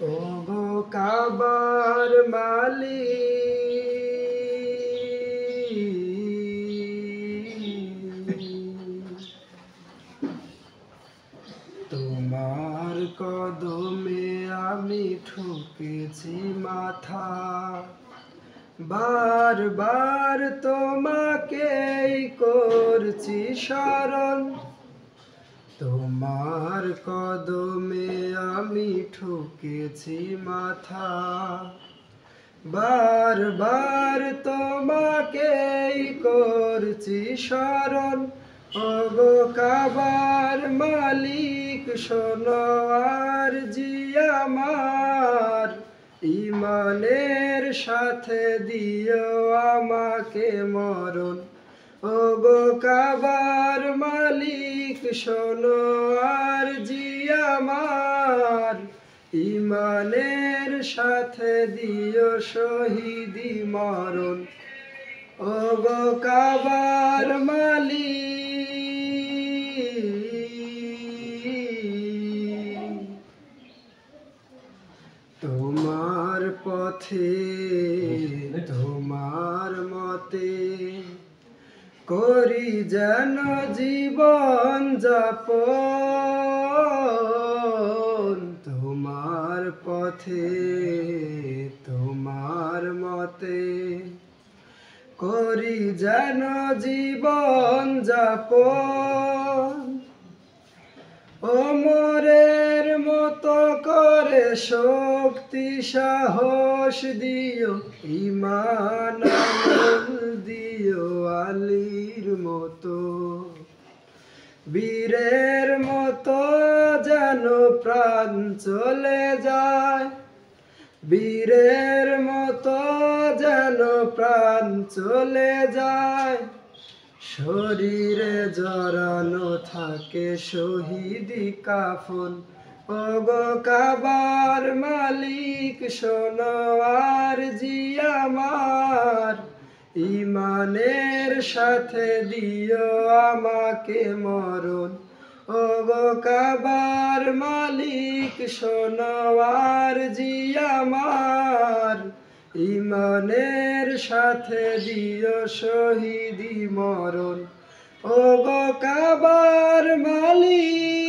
ও গো কাবার মালিক, তোমার কদমে আমি ঠুকেছি মাথা, বারবার তোমাকেই করছি স্মরণ। তোমার কদমে আমি ঠুকেছি মাথা, বারবার তোমাকেই করছি স্মরণ। ওগো কাবার মালিক, শোনো আরজি আমার, ঈমানের সাথে দিও আমাকে মরণ। ওগো কাবার মালিক, শোনো আরজি আমার, ঈমানের সাথে দিও শহীদি মরণ। ওগো কাবার মালিক, তোমার পথে তোমার মতে করি যেন জীবন যাপন। তোমার পথে তোমার মতে করি যেন জীবন যাপন। ওমরের মতো করে শক্তি সাহস দিও, ঈমান আমল দিও আলীর মতো। বীরের মতো যেন প্রাণ চলে যায়, বীরের মতো যেন প্রাণ চলে যায়। শরীরে জড়ানো থাকে শহীদি কাফন। ওগো কাবার মালিক, শোনো আরজি আমার, ঈমানের সাথে দিও আমাকে মরণ। ওগো কাবার মালিক, শোনো আরজি আমার, ঈমানের সাথে দিও শহীদি মরণ। ওগো কাবার মালিক।